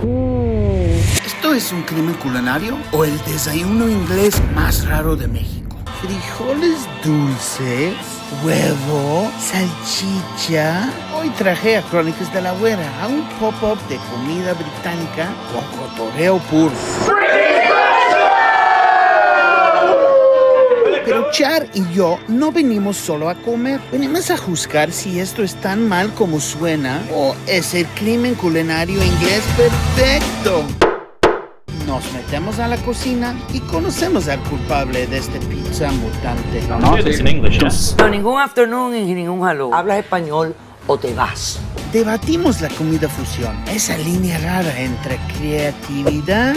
¿Esto es un crimen culinario o el desayuno inglés más raro de México? Frijoles dulces, huevo, salchicha. Hoy traje a Crónicas de la Güera a un pop-up de comida británica con cotorreo puro. Pero Char y yo no venimos solo a comer. Venimos a juzgar si esto es tan mal como suena o es el crimen culinario inglés perfecto. Nos metemos a la cocina y conocemos al culpable de este pizza mutante. No, ningún afternoon y ningún hello. Hablas español o te vas. Debatimos la comida fusión, esa línea rara entre creatividad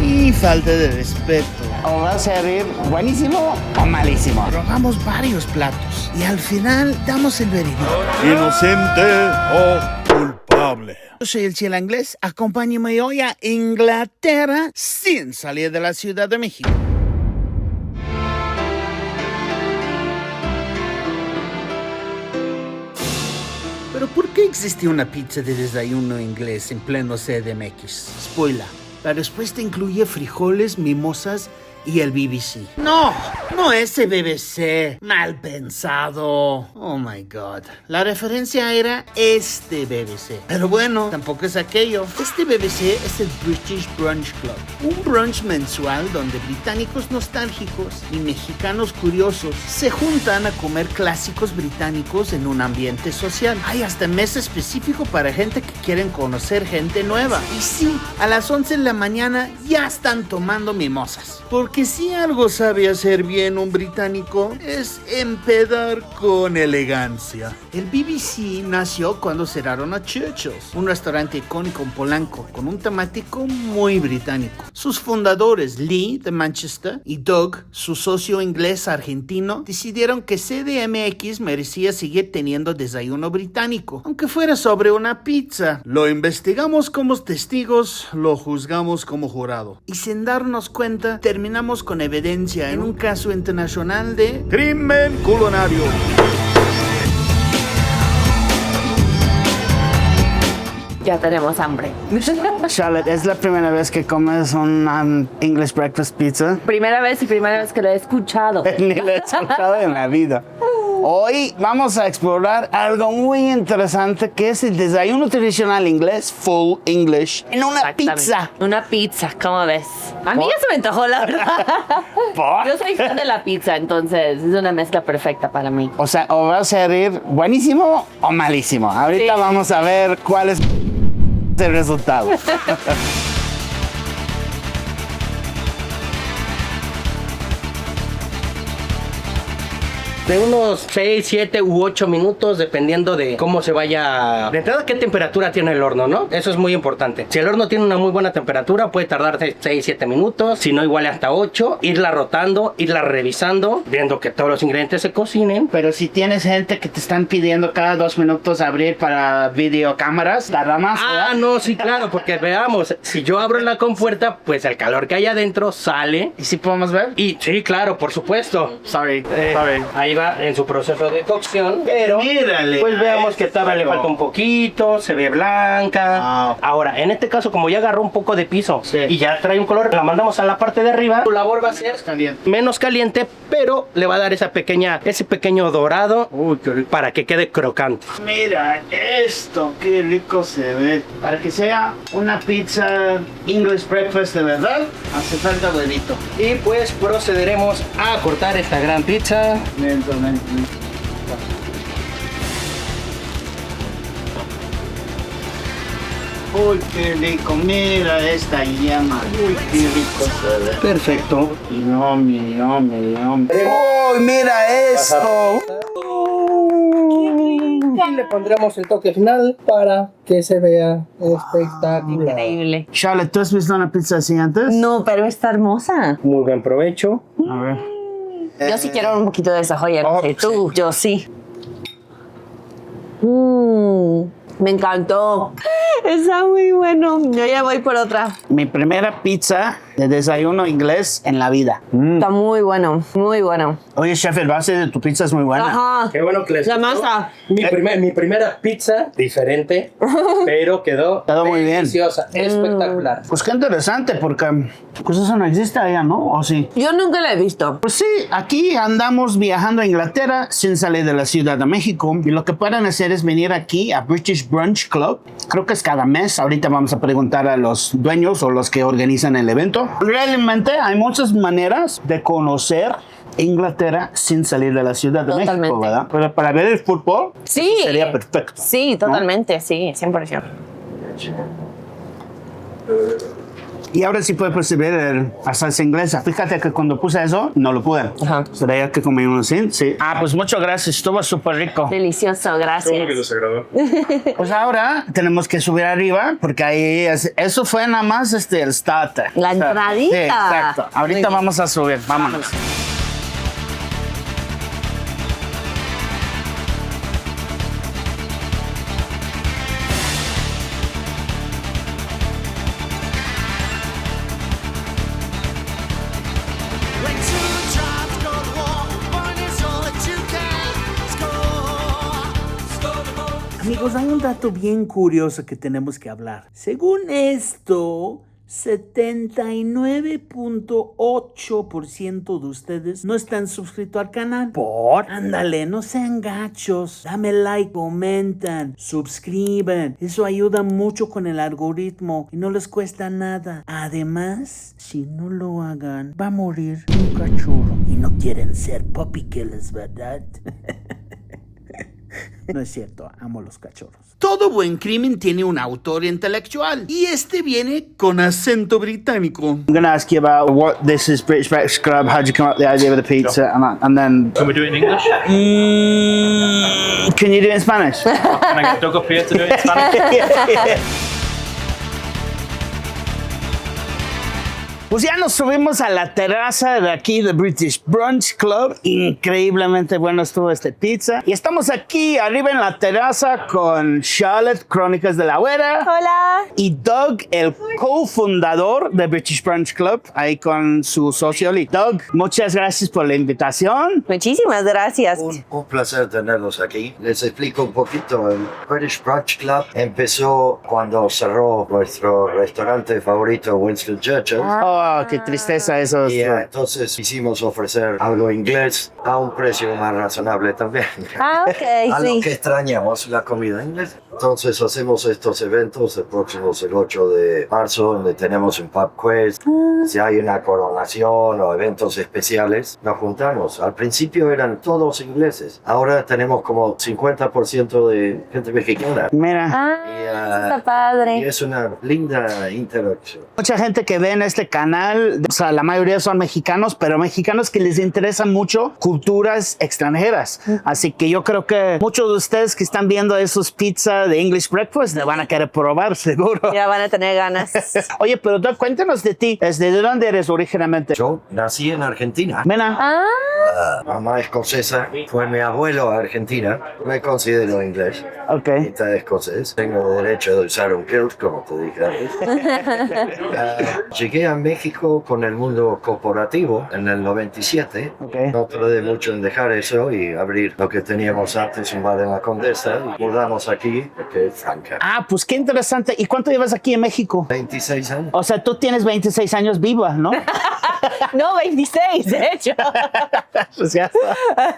y falta de respeto. O va a servir buenísimo o malísimo. Probamos varios platos y al final damos el veredicto. Inocente o culpable. Yo soy el Chela Inglés, acompáñame hoy a Inglaterra sin salir de la Ciudad de México. Pero ¿por qué existe una pizza de desayuno inglés en pleno CDMX? Spoiler, la respuesta incluye frijoles, mimosas y el BBC. No ese BBC. Mal pensado. Oh my God. La referencia era este BBC. Pero bueno, tampoco es aquello. Este BBC es el British Brunch Club. Un brunch mensual donde británicos nostálgicos y mexicanos curiosos se juntan a comer clásicos británicos en un ambiente social. Hay hasta mes específico para gente que quieren conocer gente nueva. Y sí, a las 11 de la mañana ya están tomando mimosas. Porque si algo sabe hacer bien un británico es empedar con elegancia. El BBC nació cuando cerraron a Churchill's, un restaurante icónico en Polanco con un temático muy británico. Sus fundadores, Lee de Manchester y Doug, su socio inglés argentino, decidieron que CDMX merecía seguir teniendo desayuno británico, aunque fuera sobre una pizza. Lo investigamos como testigos, lo juzgamos como jurado. Y sin darnos cuenta, terminamos con evidencia en un caso internacional de Crimen culinario. Ya tenemos hambre. Charlotte, ¿es la primera vez que comes un English breakfast pizza? Primera vez que lo he escuchado. Ni lo he escuchado en la vida. Hoy vamos a explorar algo muy interesante que es el desayuno tradicional inglés, full English, en una pizza. Una pizza, ¿cómo ves? A mí ya se me antojó, la verdad. ¿Por? Yo soy fan de la pizza, entonces es una mezcla perfecta para mí. O sea, o va a servir buenísimo o malísimo. Ahorita Sí. vamos a ver cuál es el resultado. De unos 6, 7 u 8 minutos, dependiendo de cómo se vaya. De entrada, qué temperatura tiene el horno, ¿no? Eso es muy importante. Si el horno tiene una muy buena temperatura, puede tardarse 6, 7 minutos. Si no, igual hasta 8. Irla rotando, irla revisando, viendo que todos los ingredientes se cocinen. Pero si tienes gente que te están pidiendo cada 2 minutos abrir para videocámaras, tarda más, ¿verdad? Ah, no, sí, claro, porque veamos, si yo abro la compuerta, pues el calor que hay adentro sale. ¿Y si podemos ver? Y sí, claro, por supuesto. Sorry. Ahí va en su proceso de cocción, pero Mírale. pues veamos que todavía le falta un poquito, se ve blanca. Ah. Ahora, en este caso, como ya agarró un poco de piso Sí. y ya trae un color, la mandamos a la parte de arriba. Su labor va a ser menos caliente, pero le va a dar ese pequeño dorado. Uy, qué rico. Para que quede crocante. Mira esto, qué rico se ve. Para que sea una pizza English breakfast de verdad, hace falta huevito. Y pues procederemos a cortar esta gran pizza. Lentamente. Uy, qué rico, mira esta llama. Uy, qué rico se ve. Perfecto. Yummy, yummy, yummy. Uy, mira esto. Y le pondremos el toque final para que se vea espectacular. Increíble. Charlotte, ¿tú has visto una pizza así antes? No, pero está hermosa. Muy buen provecho. A ver. Yo sí quiero un poquito de esa joya. Oh, No sé, tú, yo sí. Me encantó. Está muy bueno. Yo ya voy por otra. Mi primera pizza de desayuno inglés en la vida. Está muy bueno, muy bueno. Oye, chef, el base de tu pizza es muy buena. Ajá. Qué bueno que les La gustó. masa. Mi primera pizza, diferente, pero quedó Muy bien. deliciosa, espectacular. Pues qué interesante, porque pues eso no existe allá, ¿no? ¿O sí? Yo nunca la he visto. Pues sí, aquí andamos viajando a Inglaterra sin salir de la Ciudad de México y lo que pueden hacer es venir aquí a British Brunch Club. Creo que es cada mes. Ahorita vamos a preguntar a los dueños o los que organizan el evento. Realmente hay muchas maneras de conocer Inglaterra sin salir de la Ciudad de Totalmente. México, ¿verdad? Pero para ver el fútbol Sí. eso sería perfecto. Sí, totalmente, sí, 100%. Y ahora sí puede percibir la salsa inglesa. Fíjate que cuando puse eso, no lo pude. Ajá. ¿Sería que comí uno así? Sí. Ah, pues muchas gracias. Estuvo súper rico. Delicioso, gracias. Pues ahora tenemos que subir arriba porque ahí eso fue nada más el starter. La O sea, entradita. Sí, exacto. Muy Ahorita bien. vamos a subir. Vámonos. Amigos, hay un dato bien curioso que tenemos que hablar. Según esto, 79.8% de ustedes no están suscritos al canal. ¿Por? Ándale, no sean gachos. Dame like, comentan, suscriban. Eso ayuda mucho con el algoritmo y no les cuesta nada. Además, si no lo hagan, va a morir un cachorro. Y no quieren ser puppy killers, ¿verdad? No es cierto, amo los cachorros. Todo buen crimen tiene un autor intelectual y este viene con acento británico. I'm going to ask you about what this is British Breakfast Club, how'd you come up with the idea of the pizza, and then... Can we do it in English? Can you do it in Spanish? Can I get Doug up here to do it in Spanish? Pues ya nos subimos a la terraza de aquí de British Brunch Club. Increíblemente bueno estuvo pizza. Y estamos aquí arriba en la terraza con Charlotte, Crónicas de la Güera. Hola. Y Doug, el cofundador de British Brunch Club, ahí con su socio Lee. Doug, muchas gracias por la invitación. Muchísimas gracias. Un placer tenerlos aquí. Les explico un poquito. El British Brunch Club empezó cuando cerró nuestro restaurante favorito, Winston Churchill. Oh, qué tristeza eso. Y entonces quisimos ofrecer algo inglés a un precio más razonable también. Ah, ok, A lo sí. que extrañamos la comida inglesa. Entonces hacemos estos eventos. El próximo es el 8 de marzo, donde tenemos un pub quiz. Si hay una coronación o eventos especiales, nos juntamos. Al principio eran todos ingleses. Ahora tenemos como 50% de gente mexicana. Mira, Y, Está y padre. es una linda interacción. mucha gente que ve en este canal, o sea, la mayoría son mexicanos, pero mexicanos que les interesan mucho culturas extranjeras. Así que yo creo que muchos de ustedes que están viendo esos pizzas de English Breakfast le van a querer probar, seguro. Ya van a tener ganas. Oye, pero Doug, cuéntanos de ti. ¿De dónde eres originalmente? Yo nací en Argentina. Mena. Ah, Mamá escocesa, fue mi abuelo a Argentina. Me considero inglés, Ok. mitad escocés. Tengo derecho de usar un kilt, como te dije antes. Llegué a México con el mundo corporativo en el 97. Ok. No tardé mucho en dejar eso y abrir lo que teníamos antes, un bar en la Condesa. Y mudamos aquí, que es Franca. Ah, pues qué interesante. ¿Y cuánto llevas aquí en México? 26 años. O sea, tú tienes 26 años viva, ¿no? no, 26, de hecho. Pues ya está.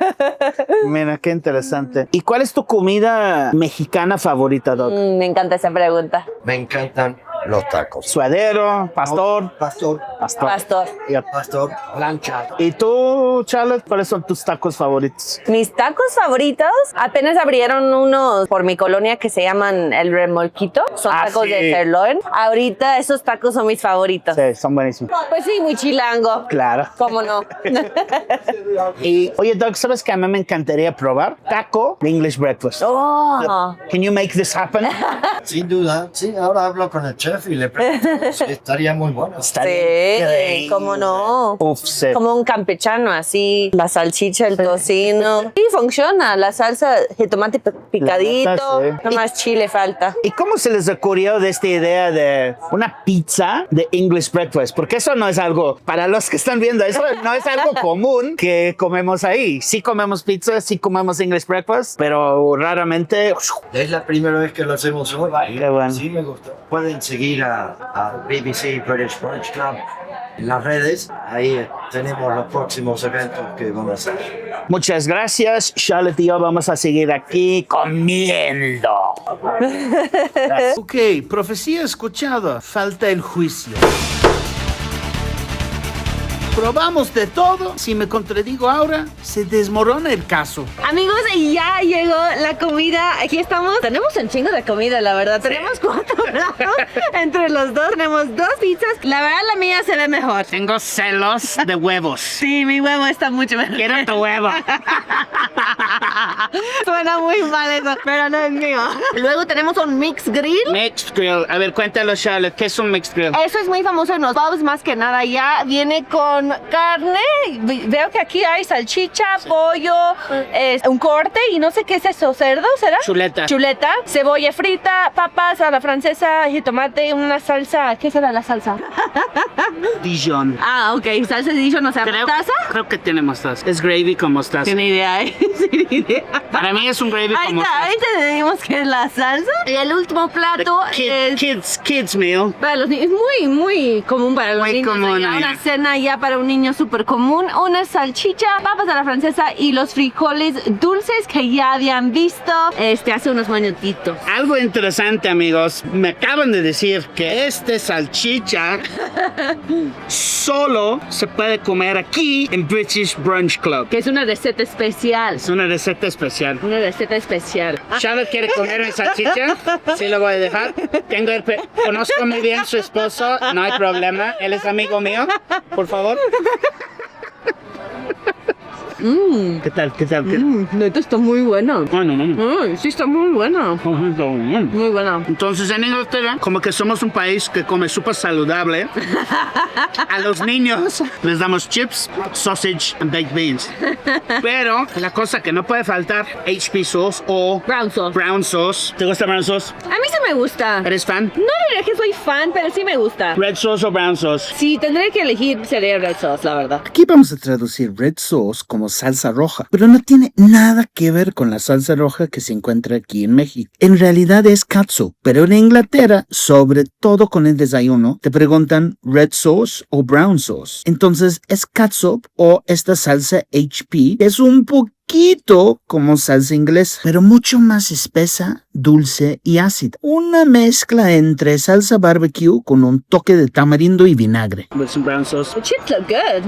Mira, qué interesante. ¿Y cuál es tu comida mexicana favorita, Doc? Me encanta esa pregunta. Me encantan los tacos. Suadero, pastor. Pastor. Pastor. Pastor. Pastor. Plancha. ¿Y tú, Charlotte, cuáles son tus tacos favoritos? Mis tacos favoritos, apenas abrieron unos por mi colonia que se llaman El Remolquito. Son Ah, tacos sí. de sirloin. Ahorita esos tacos son mis favoritos. Sí, son buenísimos. Pues sí, muy chilango. Claro. ¿Cómo no? Y, oye, Doug, ¿sabes que a mí me encantaría probar? Taco de English breakfast. Oh. Can you make this happen? Sin duda. Sí, ahora hablo con el chef. chef y le preguntamos. Estaría muy bueno. Sí, ¿cómo no? Uf, sí. Como un campechano, así, la salchicha, el tocino. Sí, funciona, la salsa de tomate picadito, La neta, sí. no más chile falta. ¿Y cómo se les ocurrió de esta idea de una pizza de English breakfast? Porque eso no es algo, para los que están viendo, eso no es algo común que comemos ahí. Sí comemos pizza, sí comemos English breakfast, pero raramente... Es la primera vez que lo hacemos hoy. Qué bueno. Sí, me gustó. Pueden seguir a BBC British Brunch Club en las redes. Ahí tenemos los próximos eventos que vamos a hacer. Muchas gracias, Charlotte y yo vamos a seguir aquí comiendo. Ok, profecía escuchada, falta el juicio. Probamos de todo. Si me contradigo ahora, se desmorona el caso. Amigos, ya llegó la comida. Aquí estamos. Tenemos un chingo de comida, la verdad. Tenemos 4 platos entre los dos. Tenemos 2 pizzas. La verdad, la mía se ve mejor. Tengo celos de huevos. Sí, mi huevo está mucho mejor. Quiero tu huevo. Suena muy mal eso, pero no es mío. Luego tenemos un mixed grill. Mixed grill. A ver, cuéntalo, Charlotte, ¿qué es un mixed grill? Eso es muy famoso en los pubs, más que nada. Ya viene con carne. Veo que aquí hay salchicha, pollo, un corte y no sé qué es eso. ¿Cerdo será? Chuleta. Chuleta, cebolla frita, papas a la francesa, jitomate, una salsa. ¿Qué será la salsa? Dijon. Ah, ok. Salsa de Dijon, o sea, mostaza. Creo que tiene mostaza. Es gravy con mostaza. Tiene idea, ¿eh? Sin idea. Para mí es un gravy Ahí con está, mostaza. ahí te decimos que es la salsa. Y el último plato es Kids meal. para los niños. Es muy común para los Muy niños. común, Ya, allá. una cena ya para un niño súper común. Una salchicha, papas a la francesa y los frijoles dulces que ya habían visto hace unos minutitos. Algo interesante, amigos. Me acaban de decir que este salchicha solo se puede comer aquí en British Brunch Club. Que es una receta especial. Es una receta especial. Una receta especial. Charlotte quiere comer mi salchicha. Sí, lo voy a dejar. Conozco muy bien a su esposo. No hay problema. Él es amigo mío. Por favor. ¿Qué tal? ¿Qué tal? Esto está muy bueno. Bueno. Sí, está muy bueno. Muy bueno. Entonces en Inglaterra, como que somos un país que come súper saludable, a los niños les damos chips, sausage and baked beans. Pero la cosa que no puede faltar, HP sauce o Brown sauce. brown sauce. ¿Te gusta brown sauce? A mí sí me gusta. ¿Eres fan? No diría que soy fan, pero sí me gusta. Red sauce o brown sauce. Si tendré que elegir, sería red sauce, la verdad. Aquí vamos a traducir red sauce como salsa roja, pero no tiene nada que ver con la salsa roja que se encuentra aquí en México. En realidad es catsup, pero en Inglaterra, sobre todo con el desayuno, te preguntan red sauce o brown sauce. Entonces es catsup o esta salsa HP, que es un poquito como salsa inglesa, pero mucho más espesa, dulce y ácida. Una mezcla entre salsa barbecue con un toque de tamarindo y vinagre. With some brown sauce. The chips look good.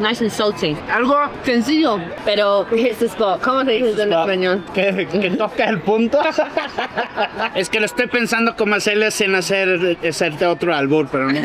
Nice and salty. Algo Sencillo, pero hits the spot. ¿Cómo se dice en español? que toca el punto. Es que lo estoy pensando cómo hacerle sin hacerte otro albur, pero no,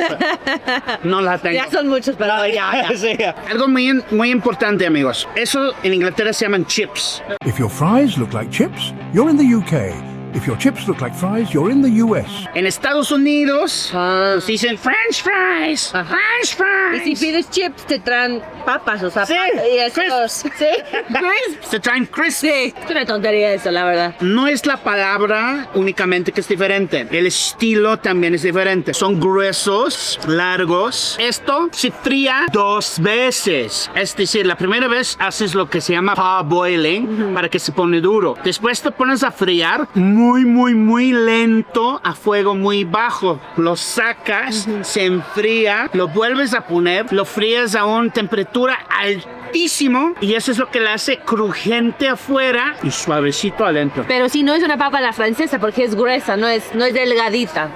no la tengo. Ya son muchos, pero ya. Sí. Algo muy importante, amigos. Eso en Inglaterra se llaman chips. If your fries look like chips, you're in the UK. If your chips look like fries, you're in the US. En Estados Unidos nos dicen French fries. French fries. Y si pides chips, te traen papas, o sea, Sí, y esos, crisps. sí, crisps. Se traen crisps. Sí, es una tontería eso, la verdad. No es la palabra únicamente que es diferente, el estilo también es diferente. Son gruesos, largos. Esto se fría 2 veces. Es decir, la primera vez haces lo que se llama parboiling para que se pone duro. Después te pones a friar muy lento a fuego muy bajo. Lo sacas, se enfría, lo vuelves a poner, lo frías a una temperatura altísimo y eso es lo que le hace crujiente afuera y suavecito adentro. Pero si no es una papa a la francesa, porque es gruesa, no es delgadita.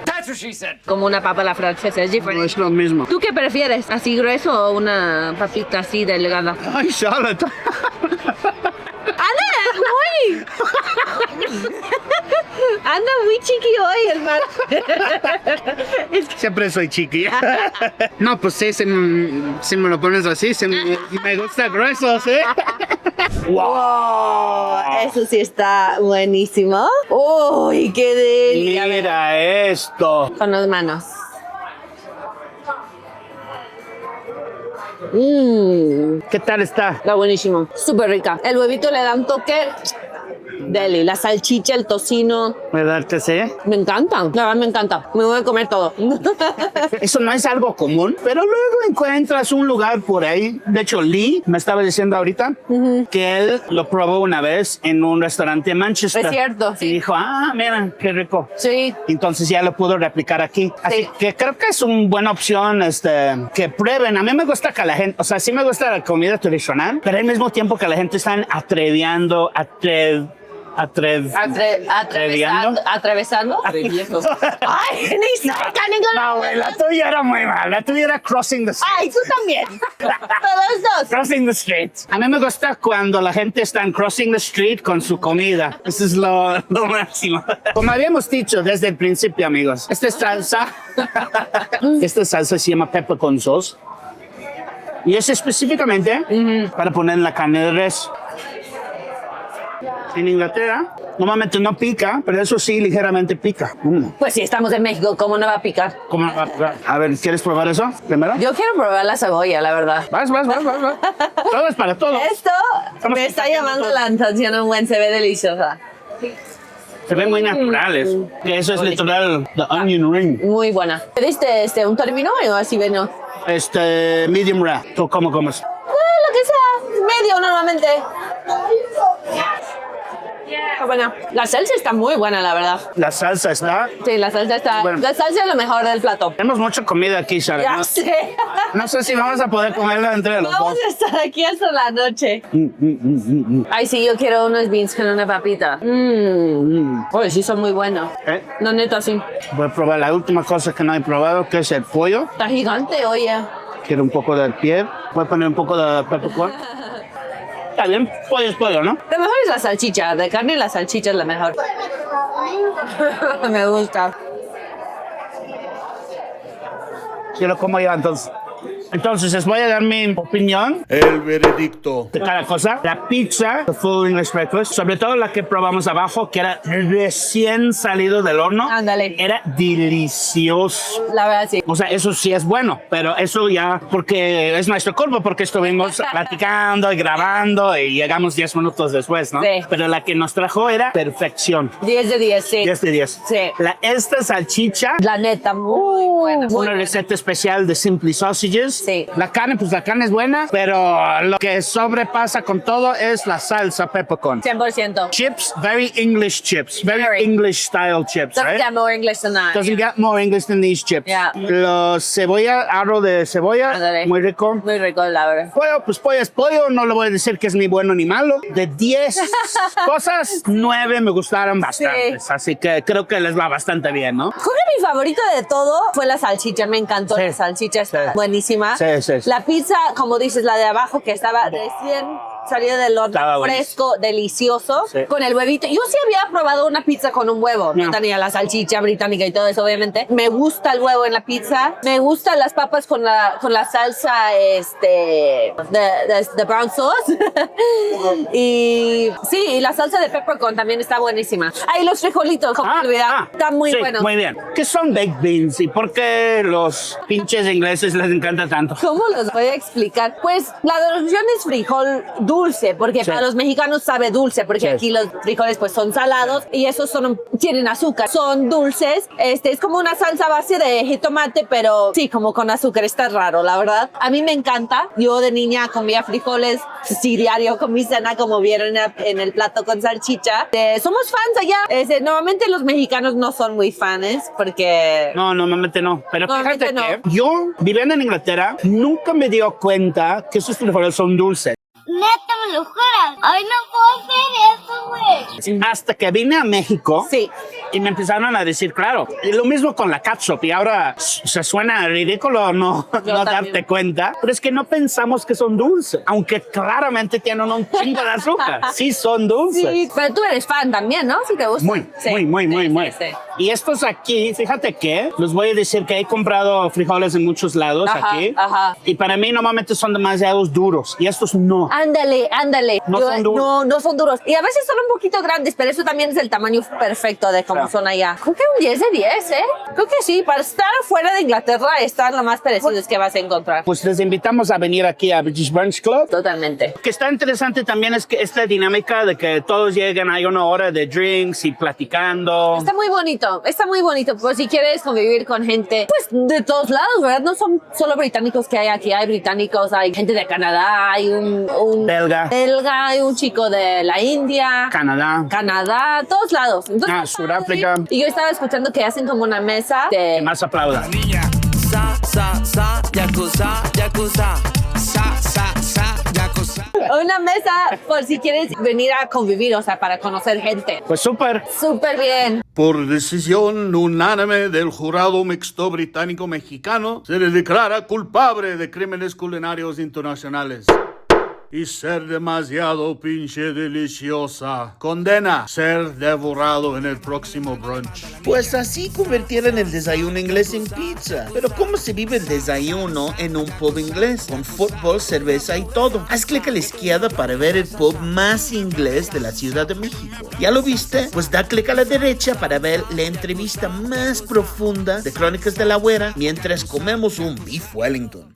Como una papa a la francesa, es No diferente. es lo mismo. ¿Tú qué prefieres? ¿Así grueso o una papita así delgada? Ay, Charlotte. Anda muy chiqui hoy el mar. Siempre soy chiqui. No, pues sí, si me lo pones así, me gusta gruesos, ¿eh? ¡Wow! Eso sí está buenísimo. ¡Uy, qué delicia! Mira esto. Con las manos. ¿Qué tal está? Está buenísimo. Súper rica. El huevito le da un toque deli. La salchicha, el tocino. ¿Verdad que sí? Me encanta. La verdad me encanta. Me voy a comer todo. Eso no es algo común, pero luego encuentras un lugar por ahí. De hecho, Lee me estaba diciendo ahorita que él lo probó una vez en un restaurante en Manchester. Es cierto, Y sí. dijo, mira, qué rico. Sí. Entonces ya lo pudo replicar aquí. Así Sí. que creo que es una buena opción que prueben. A mí me gusta que la gente, o sea, sí me gusta la comida tradicional, pero al mismo tiempo que la gente está atreviendo, Atravesando. Ay, ni cerca, No, güey, la tuya era muy mal. La tuya era crossing the street. Ay, tú también. Todos dos. Crossing the street. A mí me gusta cuando la gente está en crossing the street con su comida. Eso es lo máximo. Como habíamos dicho desde el principio, amigos, esta salsa se llama peppercorn sauce. Y es específicamente para poner en la carne de res. En Inglaterra, normalmente no pica, pero eso sí, ligeramente pica. Pues si estamos en México, ¿cómo no va a picar? ¿Cómo no va a picar? A ver, ¿quieres probar eso primero? Yo quiero probar la cebolla, la verdad. Vas. Todo es para todo. Esto me está llamando la atención un buen, se ve deliciosa. Se ven muy naturales. Que eso es literal, the onion ring. Muy buena. ¿Pediste un término o así veno? Medium rare. ¿Tú cómo comes? Lo que sea, medio normalmente. Bueno, la salsa está muy buena, la verdad. La salsa está... Sí, la salsa está... Bueno. La salsa es lo mejor del plato. Tenemos mucha comida aquí, Sara. Ya ¿no? sé. No sé si vamos a poder comerla entre los Vamos dos. a estar aquí hasta la noche. Ay, sí, yo quiero unos beans con una papita. Oye, sí son muy buenos. No, neta, sí. Voy a probar la última cosa que no he probado, que es el pollo. Está gigante, oye. Quiero un poco del pie. Voy a poner un poco de peppercorn. Está bien, pollo es pollo, ¿no? Lo mejor es la salchicha. De carne, la salchicha es la mejor. Me gusta. Yo lo como yo entonces. Entonces, les voy a dar mi opinión El veredicto. de cada cosa. La pizza, the full English breakfast, sobre todo la que probamos abajo, que era recién salido del horno. Ándale. Era delicioso. La verdad, sí. O sea, eso sí es bueno, pero eso ya porque es nuestro culpa, porque estuvimos platicando y grabando y llegamos 10 minutos después, ¿no? Sí. Pero la que nos trajo era perfección. 10 de 10, sí. 10 de 10. Sí. Esta salchicha, La neta, muy buena. Muy una buena. receta especial de Simply Sausages. Sí. La carne, pues la carne es buena, pero lo que sobrepasa con todo es la salsa peppercorn. 100%. Chips, very English chips, very Very. English style chips, Doesn't right? get more English than that. Doesn't get more English than these chips. Yeah. Los cebolla, arroz de cebolla, Ándale. muy rico. Muy rico, la verdad. Pollo, pues pollo es pollo, no le voy a decir que es ni bueno ni malo. De 10 cosas, 9 me gustaron bastantes, así que creo que les va bastante bien, ¿no? Creo que mi favorito de todo fue la salchicha. Me encantó Sí. la salchicha, está Sí. buenísima. Sí. La pizza, como dices, la de abajo que estaba recién salida del horno, Estaba buenísimo. fresco, delicioso, Sí. con el huevito. Yo sí había probado una pizza con un huevo, no No. tenía la salchicha británica y todo eso, obviamente. Me gusta el huevo en la pizza, me gustan las papas con la salsa, de brown sauce. Y sí, y la salsa de peppercorn también está buenísima. Ay, los frijolitos, como olvidar, están muy sí, buenos. Muy bien. ¿Qué son baked beans y por qué los pinches ingleses les encanta tanto? ¿Cómo los voy a explicar? Pues la traducción es frijol dulce, porque Sí. para los mexicanos sabe dulce, porque Sí. aquí los frijoles pues son salados y esos tienen azúcar, son dulces. Es como una salsa base de jitomate, pero sí, como con azúcar. Está raro, la verdad. A mí me encanta. Yo de niña comía frijoles, sí, diario con mi cena, como vieron en el plato con salchicha. Somos fans allá. Normalmente los mexicanos no son muy fans, porque... No, normalmente no. Pero Normalmente fíjate que yo, viviendo en Inglaterra, nunca me dio cuenta que esos frijoles son dulces. Neta, me lo juras. Ay, no puedo hacer eso, güey. Hasta que vine a México. Sí. Y me empezaron a decir, claro, y lo mismo con la catsup. Y ahora se suena ridículo no darte cuenta. Pero es que no pensamos que son dulces. Aunque claramente tienen un chingo de azúcar. Sí son dulces. Sí, pero tú eres fan también, ¿no? Si te gusta. Muy. Sí. Y estos aquí, fíjate que les voy a decir que he comprado frijoles en muchos lados aquí. Ajá. Y para mí normalmente son demasiados duros. Y estos no. Ándale. No son duros. No son duros. Y a veces son un poquito grandes, pero eso también es el tamaño perfecto de cómo son allá. Creo que un 10 de 10, ¿eh? Creo que sí. Para estar fuera de Inglaterra, están lo más parecidos que vas a encontrar. Pues les invitamos a venir aquí a British Brunch Club. Totalmente. Lo que está interesante también es que esta dinámica de que todos llegan, hay una hora de drinks y platicando. Está muy bonito. Pues si quieres convivir con gente, pues de todos lados, ¿verdad? No son solo británicos que hay aquí, hay británicos, hay gente de Canadá, hay un Belga, hay un chico de la India, Canadá, todos lados. Entonces, Sudáfrica. Y yo estaba escuchando que hacen como una mesa de... Que más aplauda. Una mesa por si quieres venir a convivir, o sea, para conocer gente. Pues súper Bien. Por decisión unánime del jurado mixto británico-mexicano, se le declara culpable de crímenes culinarios internacionales. Y ser demasiado pinche deliciosa. Condena ser devorado en el próximo brunch. Pues así convirtieron el desayuno inglés en pizza. Pero ¿cómo se vive el desayuno en un pub inglés? Con fútbol, cerveza y todo. Haz clic a la izquierda para ver el pub más inglés de la Ciudad de México. ¿Ya lo viste? Pues da clic a la derecha para ver la entrevista más profunda de Crónicas de la Güera mientras comemos un beef Wellington.